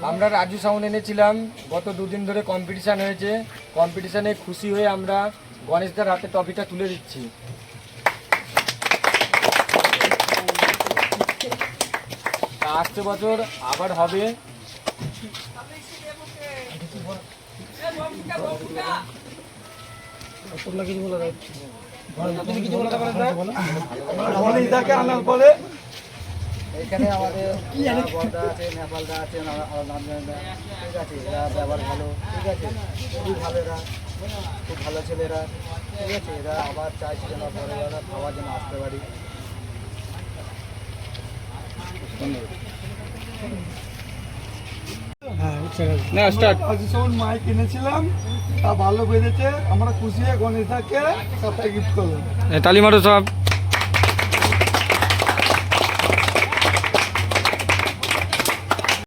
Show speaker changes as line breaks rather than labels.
আমরা রাজু সাউন্ড এনেছিলাম, গত দুদিন ধরে কম্পিটিশান হয়েছে। কম্পিটিশানে খুশি হয়ে আমরা গণেশদার হাতে ট্রফিটা তুলে দিচ্ছি। আসছে বছর আবার হবে। আনার পরে এখানে আমাদের বড়দা আছে, নেপালদা আছে, ঠিক আছে, এরা ব্যবহার ভালো, ঠিক আছে, খুবই ভালো, এরা খুব ভালো ছেলেরা, ঠিক আছে। এরা আবার চাইছে যেন পরে ওরা খাওয়ার জন্য আসতে পারি। মাইক কিনেছিলাম, তা ভালো বেঁধেছে, আমরা খুশি হয়ে গণেশদাকে সবটা গিফট করলাম।
তালি মারো সব।